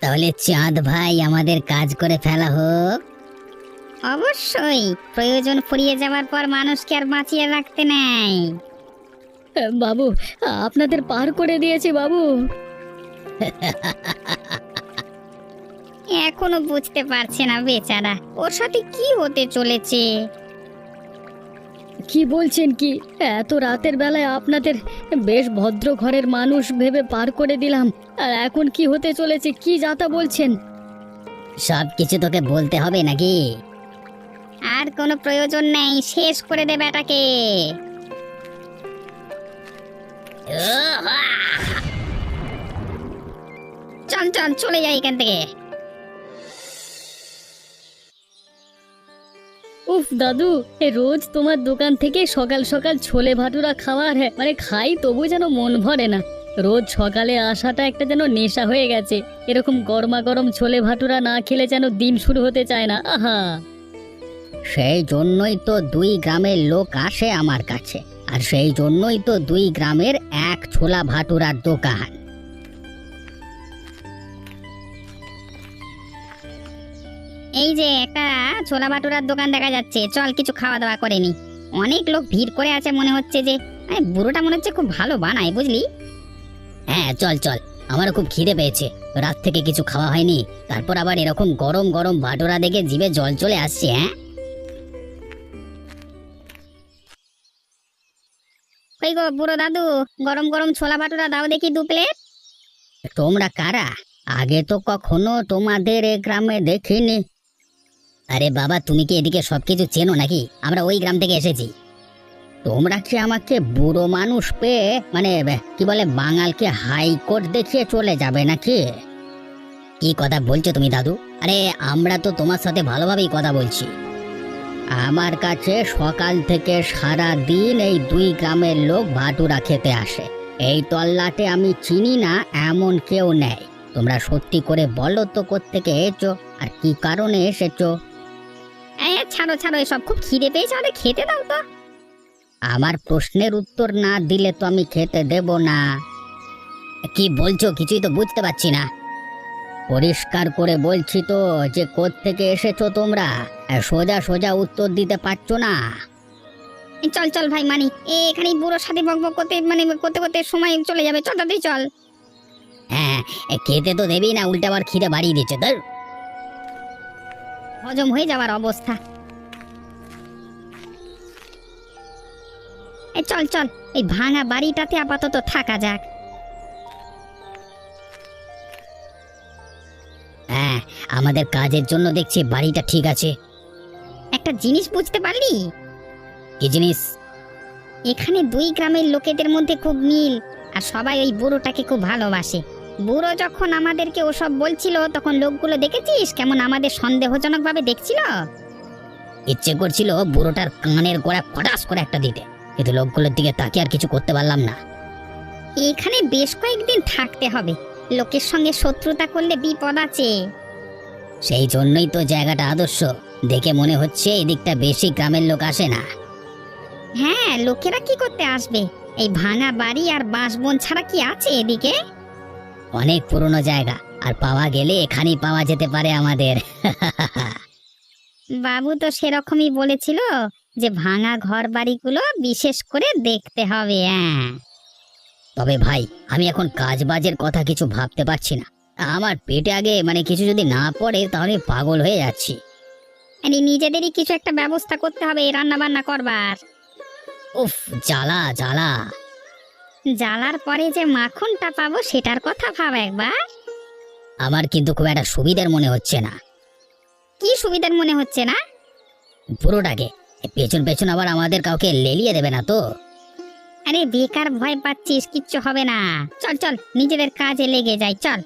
তাহলে চাঁদ ভাই আমাদের কাজ করে ফেলা হোক। অবশ্যই, প্রয়োজন ফুরিয়ে যাওয়ার পর মানুষকে আর বাঁচিয়ে রাখতে নেই। বাবু, আপনাদের পার করে দিয়েছি বাবু। এখনো বুঝতে পারছে না বেচারা, ওর সাথে কি হতে চলেছে। কি বলছেন কি? এত রাতের বেলায় আপনাদের বেশ ভদ্র ঘরের মানুষ ভেবে পার করে দিলাম, আর এখন কি হতে চলেছে কি যাতা বলছেন? সব কিছু তোকে বলতে হবে নাকি? আর কোনো প্রয়োজন নেই, শেষ করে দে বেটাকে। চল চল চলে যাই এখান থেকে। উফ দাদু, রোজ তোমার দোকান থেকে সকাল সকাল ছোলে ভাটুরা খাওয়ার মানে খাই, তবু যেন মন ভরে না। রোজ সকালে আসাটা একটা যেন নেশা হয়ে গেছে। এরকম গরমা গরম ছোলে ভাটুরা না খেলে যেন দিন শুরু হতে চায় না। আহা, সেই জন্যই তো 2 গ্রামের লোক আসে আমার কাছে, আর সেই জন্যই তো 2 গ্রামের এক ছোলা ভাটুরার দোকান। এই যে একটা ছোলা ভাটুরার দোকান দেখা যাচ্ছে, চল কিছু খাওয়া দাওয়া করে নি। অনেক লোক ভিড় করে আছে, মনে হচ্ছে যে বুড়োটা মনে হচ্ছে খুব ভালো বানায়, বুঝলি? হ্যাঁ চল চল, আমারও খুব খিদে পেয়েছে, রাত থেকে কিছু খাওয়া হয়নি, তারপর আবার এরকম গরম গরম ভাটুরা দেখে জিভে জল চলে আসছে। হ্যাঁ কই গো বুড়ো দাদু, গরম গরম ছোলা ভাটুরা দাও দেখি 2 প্লেট। তোমরা কারা? আগে তো কখনো তোমাদের এ গ্রামে দেখিনি। আরে বাবা, তুমি কি এদিকে সবকিছু চেনো নাকি? আমরা ওই গ্রাম থেকে এসেছি। তোমরা কি আমাকে বুড়ো মানুষ পেয়ে মানে কি বলে বাঙালকে হাইকোর্ট দেখিয়ে চলে যাবে নাকি? কি কথা বলছো তুমি দাদু? আরে আমরা তো তোমার সাথে ভালোভাবেই কথা বলছি। আমার কাছে সকাল থেকে সারা দিন এই 2 গ্রামের লোক ভাটুরা খেতে আসে। এই তল্লাটে আমি চিনি না এমন কেউ নেই। তোমরা সত্যি করে বলো তো কোত্থেকে এসেছো আর কি কারণে এসেছো? ছাড়ো ছাড়ো, এসব খুব খিদে পেয়েছে, আমাদের খেতে দাও তো। আমার প্রশ্নের উত্তর না দিলে তো আমি খেতে দেব না। কি বলছো কিছুই তো বুঝতে পারছি না। পরিষ্কার করে বলছি তো যে কোত্থেকে এসেছো তোমরা, সোজা সোজা উত্তর দিতে পারছো না। চল চল ভাই, মানি এখানে বুড়োর সাথে বকবক করতে করতে করতে সময় চলে যাবে, চল তাড়াতাড়ি চল। হ্যাঁ, খেতে তো দেবেই না, উল্টে আবার খিদে বাড়িয়ে দিচ্ছে, ধর হজম হয়ে যাওয়ার অবস্থা। চল চল, এই ভাঙা বাড়িটাতে আপাতত থাকা যাক। হ্যাঁ, আমাদের কাজের জন্য দেখছি বাড়িটা ঠিক আছে। একটা জিনিস বুঝতে পারলি? কি জিনিস? এখানে 2 গ্রামের লোকেদের মধ্যে খুব মিল, আর সবাই ওই বুড়োটাকে খুব ভালোবাসে। বুড়ো যখন আমাদেরকে ওসব বলছিল তখন লোকগুলো দেখেছিস কেমন আমাদের সন্দেহজনক ভাবে দেখছিল। ইচ্ছে করছিল বুড়োটার কানের গোড়া ফটাস করে একটা দিতে, কিন্তু লোকগুলোর দিকে তাকিয়ে আর কিছু করতে পারলাম না। এখানে বেশ কয়েকদিন থাকতে হবে, লোকের সঙ্গে শত্রুতা করলে বিপদ আছে। সেই জন্যই তো জায়গাটা আদর্শ, দেখে মনে হচ্ছে এদিকটা বেশি গ্রামের লোক আসে না। হ্যাঁ, লোকেরা কি করতে আসবে? এই ভাঙা বাড়ি আর বাঁশবন ছাড়া কি আছে এদিকে? অনেক পুরনো জায়গা, আর পাওয়া গেলে এখানেই পাওয়া যেতে পারে আমাদের। বাবু তো সেরকমই বলেছিল যে ভাঙা ঘর বাড়িগুলো বিশেষ করে দেখতে হবে। হ্যাঁ, তবে ভাই আমি এখন কাজ বাজের কথা কিছু ভাবতে পারছি না। আমার পেটে আগে কিছু যদি না পড়ে তাহলে পাগল হয়ে যাচ্ছি। নিজেদেরই কিছু একটা ব্যবস্থা করতে হবে রান্না বান্না করবার। উফ, জ্বালা জ্বালা। জ্বালার পরে যে মাখনটা পাবো সেটার কথা ভাব একবার। আমার কিন্তু খুব একটা সুবিধার মনে হচ্ছে না। কি সুবিধার মনে হচ্ছে না? পুরোটাকে পেছন পেছন আবার আমাদের কাউকে লেলিয়ে দেবে না তো? আরে বেকার ভয় পাচ্ছিস, কিচ্ছু হবে না। চল চল, নিজেদের কাজে লেগে যাই, চল।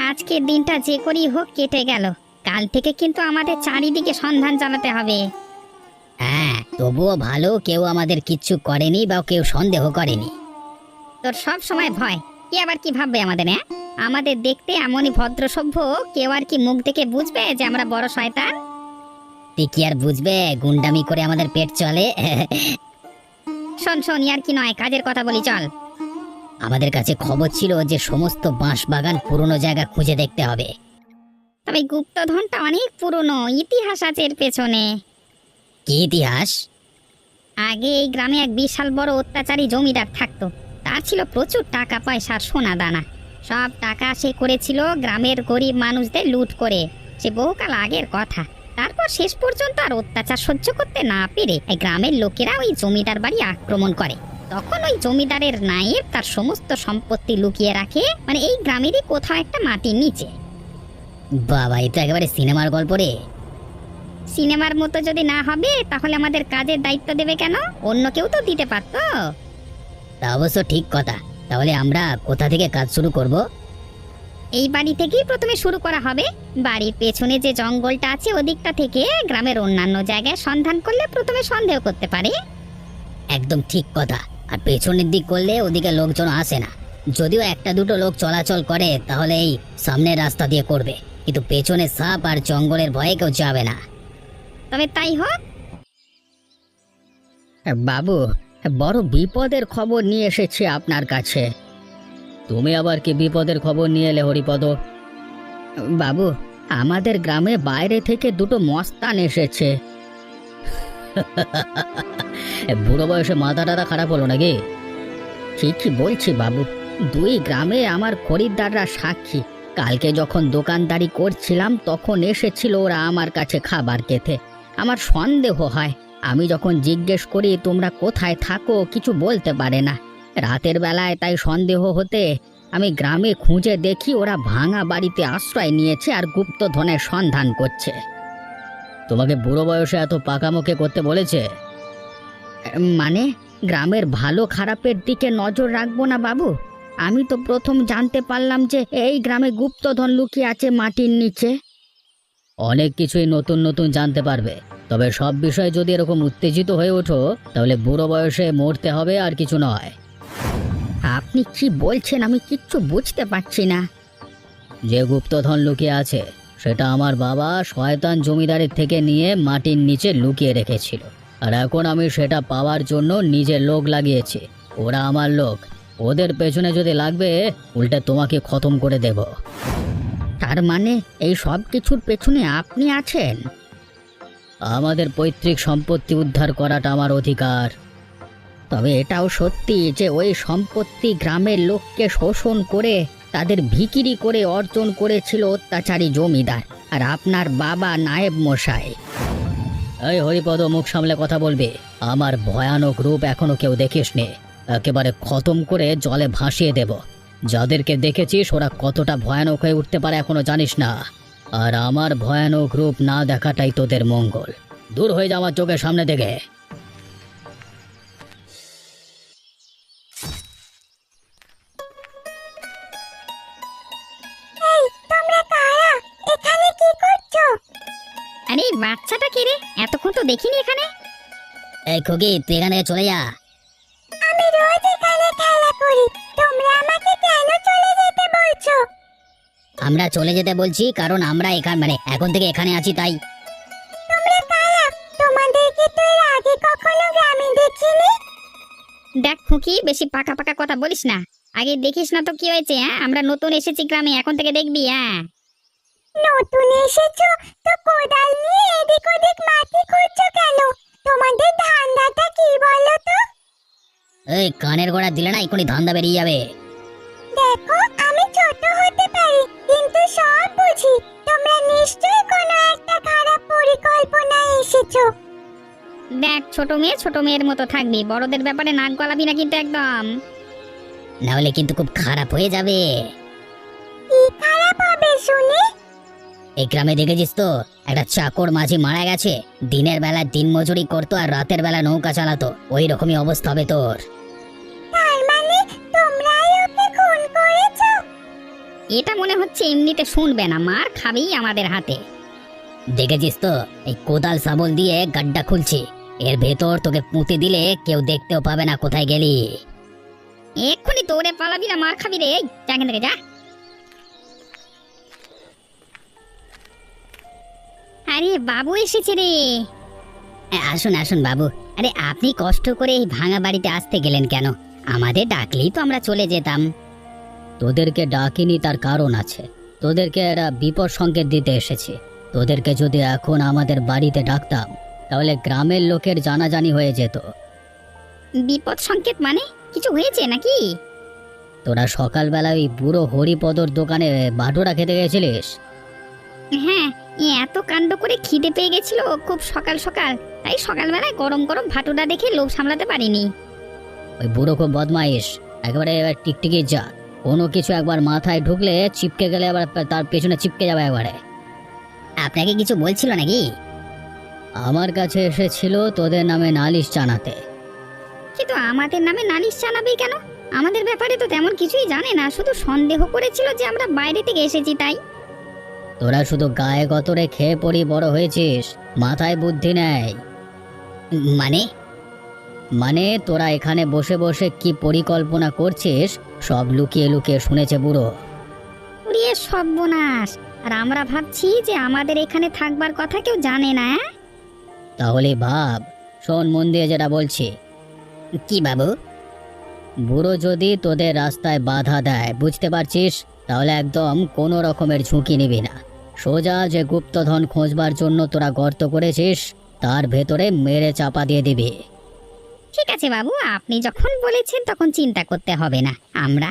আজকের দিনটা যে করেই হোক কেটে গেল, কাল থেকে কিন্তু আমাদের চারিদিকে সন্ধান চালাতে হবে। হ্যাঁ, তবুও ভালো কেউ আমাদের কিচ্ছু করেনি বা কেউ সন্দেহ করেনি। তোর সব সময় ভয়, কি আবার কি ভাববে আমাদের? হ্যাঁ, আমাদের দেখতে এমনই ভদ্র সভ্য, কেউ আর কি মুখ দেখে বুঝবে যে আমরা বড় শয়তান? তুই কি আর বুঝবে, গুন্ডামি করে আমাদের পেট চলে। শোন শোন, আর কি নয়, কাজের কথা বলি, চল। আমাদের কাছে খবর ছিল যে সমস্ত বাঁশ বাগান পুরনো জায়গা খুঁজে দেখতে হবে। তবে গুপ্তধনটা অনেক পুরনো, ইতিহাস আছে এর পেছনে। কি ইতিহাস? আগে এই গ্রামে এক বিশাল বড় অত্যাচারী জমিদার থাকতো। তার ছিল প্রচুর টাকা পয়সা আর সোনা দানা। সব টাকা সে করেছিল গ্রামের গরিব মানুষদের লুট করে। সে বহুকাল আগের কথা। তারপর শেষ পর্যন্ত আর অত্যাচার সহ্য করতে না পেরে এই গ্রামের লোকেরা ওই জমিদার বাড়ি আক্রমণ করে। তখন ওই জমিদারের নায়েব তার সমস্ত সম্পত্তি লুকিয়ে রাখে, মানে এই গ্রামেরই কোথাও একটা মাটির নিচে। বাবা, এটা একেবারে সিনেমার গল্প রে। সিনেমার মতো যদি না হবে তাহলে আমাদের কাজের দায়িত্ব দেবে কেন? অন্য কেউ তো দিতে পারতো। তা অবশ্য ঠিক কথা। তাহলে আমরা কোথা থেকে কাজ শুরু করব? এই বাড়ি থেকেই প্রথমে শুরু করা হবে। বাড়ির পেছনে যে জঙ্গলটা আছে ওদিকটা থেকে গ্রামের অন্যান্য জায়গায় সন্ধান করলে প্রথমে সন্দেহ করতে পারে। একদম ঠিক কথা। আর পেছনের দিক করলে ওদিকে লোকজন আসে না। যদিও একটা দুটো লোক চলাচল করে তাহলে এই সামনের রাস্তা দিয়ে করবে, কিন্তু পেছনে সাপ আর জঙ্গলের ভয়ে কেউ যাবে না। তবে তাই হোক। বাবু, বড় বিপদের খবর নিয়ে এসেছি আপনার কাছে। তুমি আবার কি বিপদের খবর নিয়ে এলে হরিপদ? বাবু, আমাদের গ্রামে বাইরে থেকে দুটো মস্তান এসেছে। বুড়ো বয়সে মাথা টাথা খারাপ হলো নাকি? ঠিকই বলছি বাবু, দুই গ্রামে আমার খরিদ্দাররা সাক্ষী। কালকে যখন দোকানদারি করছিলাম তখন এসেছিল ওরা আমার কাছে খাবার খেতে। আমার সন্দেহ হয়। আমি যখন জিজ্ঞেস করি তোমরা কোথায় থাকো, কিছু বলতে পারে না। রাতের বেলায় তাই সন্দেহ হতে আমি গ্রামে খুঁজে দেখি ওরা ভাঙা বাড়িতে আশ্রয় নিয়েছে আর গুপ্তধনের সন্ধান করছে। তোমাকে বুড়ো বয়সে এত পাকামোকে করতে বলেছে? মানে গ্রামের ভালো খারাপের দিকে নজর রাখবো না বাবু? আমি তো প্রথম জানতে পারলাম যে এই গ্রামে গুপ্তধন লুকিয়ে আছে মাটির নিচে। অনেক কিছুই নতুন নতুন জানতে পারবে। তবে সব বিষয় যদি এরকম উত্তেজিত হয়ে ওঠো তাহলে বুড়ো বয়সে মরতে হবে, আর কিছু নয়। আপনি কি বলছেন? আমি কিচ্ছু বুঝতে পারছি না। যে গুপ্তধন লুকিয়ে আছে সেটা আমার বাবা শয়তান জমিদারের থেকে নিয়ে মাটির নিচে লুকিয়ে রেখেছিল, আর এখন আমি সেটা পাওয়ার জন্য নিজের লোক লাগিয়েছি। ওরা আমার লোক। ওদের পেছনে যদি লাগবে উল্টে তোমাকে খতম করে দেব। তার মানে এই সব কিছুর পেছনে আপনি আছেন? আমাদের পৈতৃক সম্পত্তি উদ্ধার করাটা আমার অধিকার। তবে এটাও সত্যি যে ওই সম্পত্তি গ্রামের লোককে শোষণ করে তাদের ভিকিরি করে অর্জন করেছিল অত্যাচারী জমিদার আর আপনার বাবা নায়েব মশাই। এই হরিপদ, মুখ সামলে কথা বলবে। আমার ভয়ানক রূপ এখনো কেউ দেখিসনি। একেবারে খতম করে জলে ভাসিয়ে দেব। যাদেরকে দেখেছিস ওরা কতটা ভয়ানক হয়ে উঠতে পারে এখনো জানিস না। আর আমার ভয়ানক রূপ না দেখাটাই তোদের মঙ্গল। দূর হয়ে যা আমার চোখের সামনে থেকে। আরে বাচ্চাটা কে রে? এতক্ষণ তো দেখিনি এখানে। এই খোকি, তুই এখানে চলে যা। আমি রোজ এখানে খেলা করি, তোমরা আমাকে কেন চলে যেতে বলছো? আমরা চলে যেতে বলছি কারণ আমরা এখন থেকে এখানে আছি তাই। তোমরা কারা? তোমাদেরকে তো এর আগে কখনো গ্রামে দেখিনি। দেখ খুকি, বেশি পাকা পাকা কথা বলিস না। আগে দেখিস না তো কি হয়েছে। আমরা নতুন এসেছি গ্রামে, এখন থেকে দেখবি। নতুন এসেছো তো কোদাল নিয়ে এদিক ওদিক মাটি খুঁড়ছো কেন? তোমাদের ধান্দাটা কি বলো তো? এই কানের গোড়া দিলে না এখনই ধান্দা বেরিয়ে যাবে। দেখো, আমি ছোট হতে পারি কিন্তু সব বুঝি। তোমরা নিশ্চয়ই কোনো একটা খারাপ পরিকল্পনায় এসেছো। দেখ, ছোট মেয়ের মতো থাকবি, বড়দের ব্যাপারে নাক গলাবি না কিন্তু একদম। না হলে কিন্তু খুব খারাপ হয়ে যাবে। কি খারাপ হবে শুনি? এই গ্রামে দেখেছিস তো একটা চাকর মাঝি মারা গেছে। দিনের বেলা দিনমজুরি করতো আর রাতের বেলা নৌকা চালাতো। ওই রকমই অবস্থা হবে তোর। তার মানে তোমরাই ওকে খুন করেছো? এটা মনে হচ্ছে এমনিতে শুনবে না, মার খাবেই আমাদের হাতে। দেখেছিস তো এই কোদাল শাবল দিয়ে গাড্ডা খুলছি। এর ভেতর তোকে পুঁতে দিলে কেউ দেখতেও পাবে না কোথায় গেলি। এক্ষুনি দৌড়ে পালাবি না, মার খাবি রে। যা এখান থেকে যা। আরে বাবু এসেছে রে। আসুন আসুন বাবু। আরে আপনি কষ্ট করে এই ভাঙা বাড়িতে আসতে গেলেন কেন? আমাদের ডাকলেই তো আমরা চলে যেতাম। তোদেরকে ডাকিনি তার কারণ আছে। তোদেরকে এরা বিপদ সংকেত দিতে এসেছে। তোদেরকে যদি এখন আমাদের বাড়িতে ডাকতাম তাহলে গ্রামের লোকের জানাজানি হয়ে যেত। বিপদ সংকেত মানে কিছু হয়েছে নাকি? তোরা সকালবেলা ওই বুড়ো হরিপদর দোকানে বাটুরা খেতে গেছিলিস? হ্যাঁ, এত কাণ্ড করে খিদে পেয়ে গেছিল খুব সকাল সকাল, তাই সকালবেলায় গরম গরম ভাটুরা দেখে লোভ সামলাতে পারিনি। ওই বুড়ো খুব বদমাইশ, একেবারে টিকটিকি যা। কোনো কিছু একবার মাথায় ঢুকলে চিপকে গেলে আবার তার পেছনে চিপকে যাবে একবারে। আপনাকে কিছু বলছিল নাকি? আমার কাছে এসেছিল তোদের নামে নালিশ জানাতে। কিন্তু আমাদের নামে নালিশ জানাবে কেন? আমাদের ব্যাপারে তো তেমন কিছুই জানে না, শুধু সন্দেহ করেছিল যে আমরা বাইরে থেকে এসেছি তাই। তোরা শুধু গায়ে গতরে খেয়ে পড়ি বড় হয়েছিস, মাথায় বুদ্ধি নেই। মানে মানে তোরা এখানে বসে বসে কি পরিকল্পনা করছিস সব লুকিয়ে লুকিয়ে শুনেছে বুড়ো। উড়িয়ে সর্বনাশ! আর আমরা ভাবছি যে আমাদের এখানে থাকবার কথা কেউ জানে না। তাহলে ভাব, শোন মন দিয়ে যেটা বলছি। কি বাবু? বুড়ো যদি তোদের রাস্তায় বাধা দেয়, বুঝতে পারছিস, তাহলে একদম কোনো রকমের ঝুঁকি নিবি না। সোজা যে গুপ্তধন খোঁজবার জন্য তোরা গর্ত করেছিস তার ভেতরে মেরে চাপা দিয়ে দিবি। ঠিক আছে বাবু, আপনি যখন বলেছেন তখন চিন্তা করতে হবে না। আমরা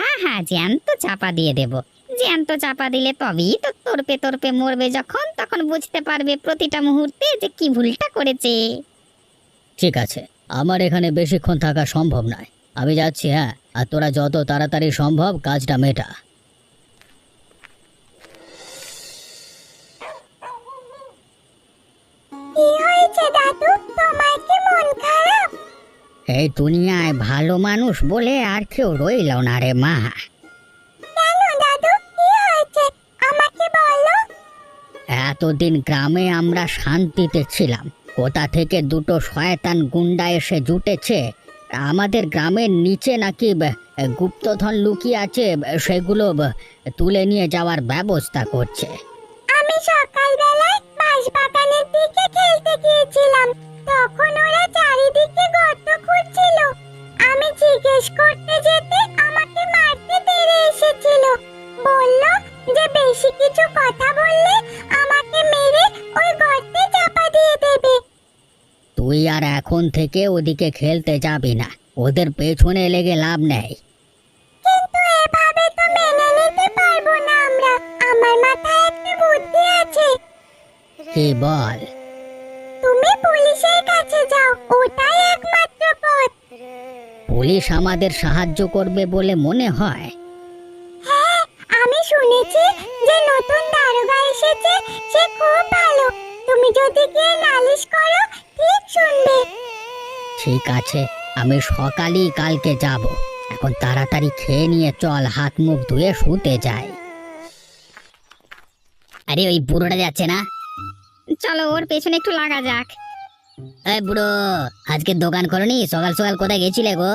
জ্যান্ত চাপা দিয়ে দেব। জ্যান্ত চাপা দিলে তবেই তো তর্পে তর্পে মরবে যখন, তখন বুঝতে পারবে প্রতিটা মুহূর্তে যে কি ভুলটা করেছে। ঠিক আছে, আমার এখানে বেশিক্ষণ থাকা সম্ভব নয়, আমি যাচ্ছি। হ্যাঁ, আর তোরা যত তাড়াতাড়ি সম্ভব কাজটা মেটা। কি হয়েছে দাদু, তোমার কি মন খারাপ? এই দুনিয়ায় ভালো মানুষ বলে আর কেউ রইল না রে মা। কেন দাদু, কি হয়েছে আমাকে বলো। এতদিন গ্রামে আমরা শান্তিতে ছিলাম, কোথা থেকে দুটো শয়তান গুন্ডা এসে জুটেছে। আমাদের গ্রামের নিচে নাকি গুপ্তধন লুকিয়ে আছে, সেগুলো তুলে নিয়ে যাওয়ার ব্যবস্থা করছে। আমি সকালবেলায় বাঁশবাগানের দিকে খেলতে গিয়েছিলাম, তখন ওরা চারিদিকে গর্ত খুঁড়ছিল। আমি জিজ্ঞেস করতে যেতে আমাকে মারতে তেড়ে এসেছিল। বলল যে বেশি কিছু কথা বললে আমাকে মেরে ওই গর্তে চাপা দিয়ে দেবে। তুই আর এখন থেকে ওদিকে খেলতে যাবি না, ওদের পেছনে লেগে লাভ নেই। কিন্তু এভাবে তো মেনে নিতে পারবো না আমরা। আমার মাথায় একটা বুদ্ধি আছে। কি বল? তুমি পুলিশের কাছে যাও, ওটাই একমাত্র পথ। পুলিশ আমাদের সাহায্য করবে বলে মনে হয়? হ্যাঁ, আমি শুনেছি যে নতুন দারোগা এসেছে, সে খুব ভালো। তুমি যদি গিয়ে নালিশ করো ঠিক শুনবে। ঠিক আছে, আমি সকালেই কালকে যাব। এখন তাড়াতাড়ি খেয়ে নিয়ে চল, হাত মুখ ধুয়ে শুতে যাই। আরে ওই বুড়োটা যাচ্ছে না? চলো ওর পেছনে একটু লাগা যাক। এই বুড়ো, আজকে দোকান করনি? সকাল সকাল কোথায় গেছিলে গো?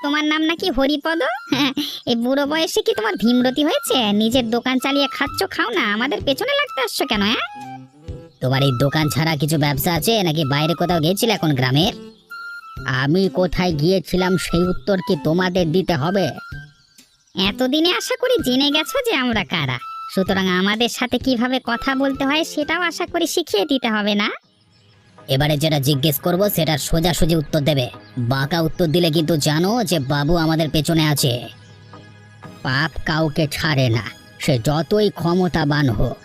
তোমার নাম নাকি হরিপদ? এই বুড়ো বয়সে কি তোমার ভীমরতি হয়েছে? নিজের দোকান চালিয়ে খাচ্ছ, খাও না, আমাদের পেছনে লাগতে আসছো কেন? তোমার এই দোকান ছাড়া কিছু ব্যবসা আছে নাকি বাইরে কোথাও গেছিলে এখন গ্রামের? আমি কোথায় গিয়েছিলাম সেই উত্তর কি তোমাদের দিতে হবে? এতদিনে আশা করি জেনে গেছো যে আমরা কারা, সুতরাং আমাদের সাথে কিভাবে কথা বলতে হয় সেটাও আশা করি শিখিয়ে দিতে হবে না? এবারে যেটা জিজ্ঞেস করব সেটার সোজাসুজি উত্তর দেবে। বাঁকা উত্তর দিলে কিন্তু জানো যে বাবু আমাদের পেছনে আছে। পাপ কাউকে ছাড়ে না, সে যতই ক্ষমতাবান হোক।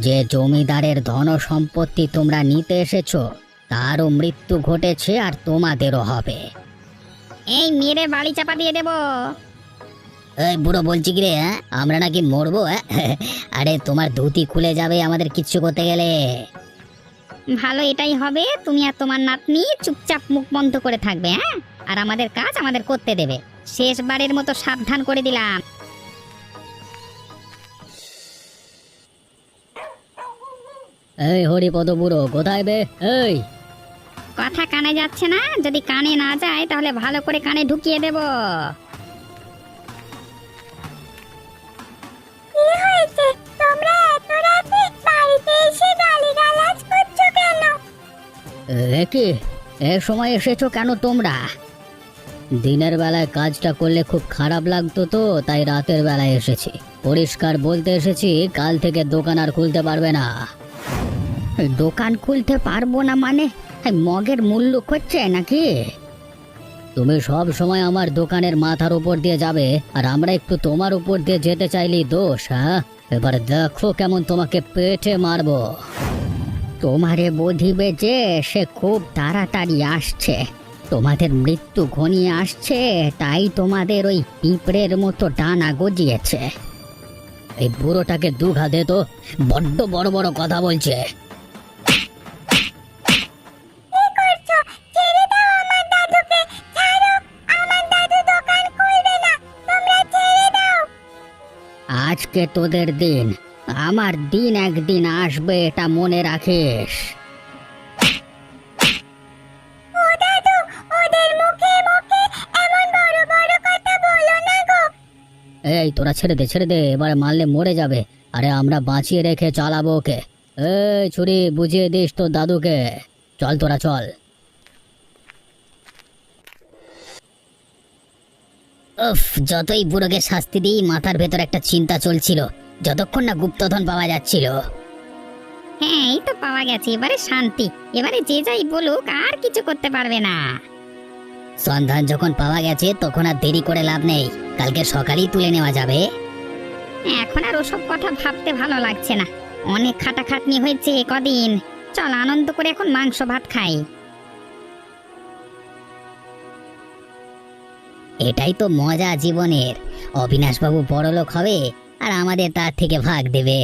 যে জমিদারের ধন সম্পত্তি তোমরা নিতে এসেছো তারও মৃত্যু ঘটেছে, আর তোমাদেরও হবে। এই মেরে বাড়ি চাপা দিয়ে দেব। এই বুড়ো বলছি কি রে, আমরা নাকি মরবো? আরে তোমার ধুতি খুলে যাবে আমাদের কিচ্ছু করতে গেলে। ভালো, এটাই হবে। তুমি আর তোমার নাতনি চুপচাপ মুখ বন্ধ করে থাকবে, হ্যাঁ, আর আমাদের কাজ আমাদের করতে দেবে। শেষবারের মতো সাবধান করে দিলাম। এই হরিপদ বুড়ো, কোথায় বে? এই কথা কানে যাচ্ছে না? যদি কানে না যায় তাহলে ভালো করে কানে ঢুকিয়ে দেব। কি হয়েছে? তোমরা এত রাতে বাড়িতে এসে গালিগালাজ করছো কেন? কি এ সময় এসেছো কেন তোমরা? দিনের বেলায় কাজটা করলে খুব খারাপ লাগতো তো তাই রাতের বেলায় এসেছি। পরিষ্কার বলতে এসেছি, কাল থেকে দোকান আর খুলতে পারবে না। দোকান খুলতে পারবো না মানে মগের মূল্য করছে নাকি? তুমি সব সময় আমার দোকানের মাথার উপর দিয়ে যাবে আর আমরা একটু তোমার উপর দিয়ে যেতে চাইলেই দোষ? হ্যাঁ, এবার দেখো কেমন তোমাকে পেটে মারবো। তোমারে বধিবে যে সে খুব তাড়াতাড়ি আসছে, তোমাদের মৃত্যু ঘনিয়ে আসছে, তাই তোমাদের ওই পিঁপড়ের মতো ডানা গজিয়েছে। এই বুড়োটাকে দুঘা দে তো, বড্ড বড় বড় কথা বলছে। কি করছো? ছেড়ে দাও আমার দাদুকে, ছাড়ো, আমার দাদু দোকান খুলবে না, তোমরা ছেড়ে দাও। আজকে তোদের দিন, আমার দিন একদিন আসবে, এটা মনে রাখিস। ও দাদু, ওদের মুখে মুখে এমন বড় বড় কথা বলো না গো। এই তোরা ছেড়ে দে, এবারে মারলে মরে যাবে। আরে আমরা বাঁচিয়ে রেখে চালাবো ওকে। এই ছুরি বুঝিয়ে দিস তোর দাদুকে। চল তোরা চল। উফ, যতই বুড়োকে শাস্তি দিই মাথার ভেতর একটা চিন্তা চলছিল, যতক্ষণ না গুপ্তধন পাওয়া যাচ্ছিল। হ্যাঁ, এই তো পাওয়া গেছে, এবারে শান্তি। এবারে যে যাই বলুক আর কিছু করতে পারবে না। সন্ধান যখন পাওয়া গেছে তখন আর দেরি করে লাভ নেই, কালকে সকালেই তুলে নেওয়া যাবে। এখন আর ওসব কথা ভাবতে ভালো লাগছে না, অনেক খাটাখাটনি হয়েছে কদিন। চল আনন্দ করে এখন মাংস ভাত খাই। এটাই তো মজা জীবনের। অবিনাশবাবু বড়লোক হবে আর আমাদের তার থেকে ভাগ দেবে।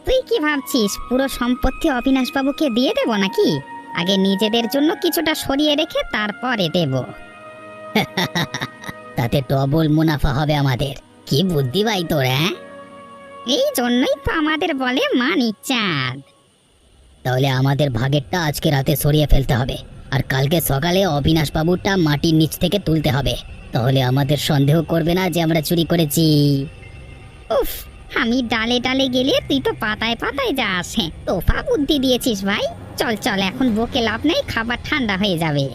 তুই কি ভাবছিস পুরো সম্পত্তি অবিনাশবাবুকে দিয়ে দেব নাকি? আগে নিজেদের জন্য কিছুটা সরিয়ে রেখে তারপরে দেব। তাতে ডবল মুনাফা হবে আমাদের। কি বুদ্ধি ভাই তোর! হ্যাঁ, এই জন্যই তো আমাদের বলে মানিক চাঁদ। তাহলে আমাদের ভাগেরটা আজকে রাতে সরিয়ে ফেলতে হবে, আর কালকে সকালে অবিনাশবাবুরটা মাটির নিচ থেকে তুলতে হবে। তাহলে আমাদের সন্দেহ করবে না যে আমরা চুরি করেছি। উফ, আমি ডালে ডালে গেলে তুই তো পাতায় পাতায় যাস। হ্যাঁ, তোফা বুদ্ধি দিয়েছিস ভাই। চল চল, এখন বকে লাভ নেই, খাবার ঠান্ডা হয়ে যাবে।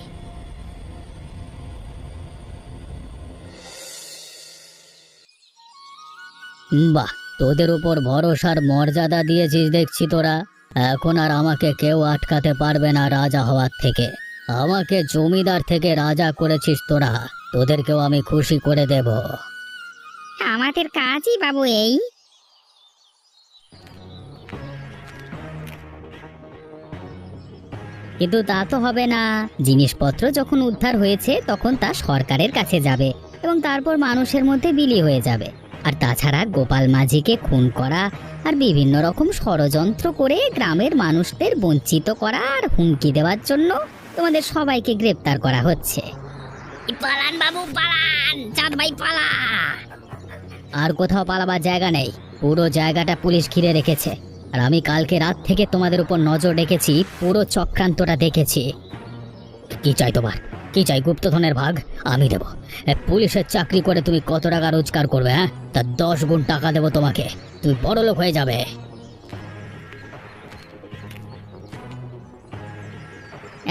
বাহ, তোদের উপর ভরসার মর্যাদা দিয়েছিস দেখছি তোরা। এখন আর আমাকে কেউ আটকাতে পারবে না রাজা হওয়ার থেকে। আমাকে জমিদার থেকে রাজা করেছিস তোরা, তোদেরকেও আমি খুশি করে দেব। আমাদের কাজই বাবু এই। কিন্তু তা তো হবে না, জিনিসপত্র যখন উদ্ধার হয়েছে তখন তা সরকারের কাছে যাবে এবং তারপর মানুষের মধ্যে বিলি হয়ে যাবে। আর তাছাড়া গোপাল মাঝিকে খুন করা আর বিভিন্ন রকম ষড়যন্ত্র করে গ্রামের মানুষদের বঞ্চিত করা আর হুমকি দেওয়ার জন্য তোমাদের সবাইকে গ্রেপ্তার করা হচ্ছে। পালান বাবু পালান, চাঁদ ভাই পালা। আর কোথাও পালাবার জায়গা নেই, পুরো জায়গাটা পুলিশ ঘিরে রেখেছে। আর আমি কালকে রাত থেকে তোমাদের উপর নজর রেখেছি, পুরো চক্রান্তটা দেখেছি। কি চাই তোমার? কি চাই? গুপ্তধনের ভাগ আমি দেব। পুলিশের চাকরি করে তুমি কত টাকা রোজগার করবে? হ্যাঁ, তা 10 গুণ টাকা দেবো তোমাকে, তুমি বড়লোক হয়ে যাবে।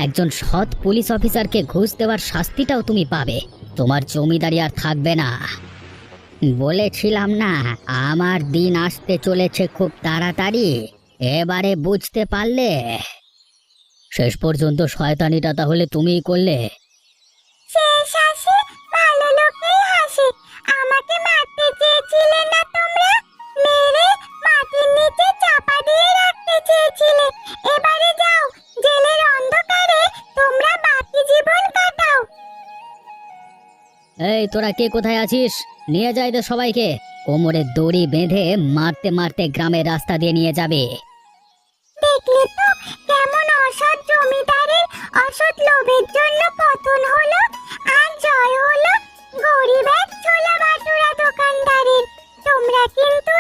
একজন সৎ পুলিশ অফিসারকে ঘুষ দেওয়ার শাস্তিটাও তুমি পাবে। তোমার জমিদারি আর থাকবে না। বলেছিলাম না আমার দিন আসতে চলেছে খুব তাড়াতাড়ি, এবারে বুঝতে পারলে? শেষ পর্যন্ত শয়তানিটা তাহলে তুমিই করলে। শেষ হাসি ভালো লোকেই হাসি। আমাকে মারতে চেয়েছিলে না তোমরা, মেরে মাটির নিচে চাপা দিয়ে রাখতে চেয়েছিলে। এবারে যাও, জেলের অন্ধকারে তোমরা বাকি জীবন কাটাও। এই তোরা কে কোথায় আছিস? নিয়ে যাই তো সবাইকে, কোমরে দড়ি বেঁধে মারতে মারতে গ্রামের রাস্তা দিয়ে নিয়ে যাবে। দেখলে তো কেমন অসৎ জমিদারের অসৎ লোভের জন্য পতন হলো আর জয় হলো গরিব এক ছোলা ভাটুরা দোকানদারের। তোমরা কিন্তু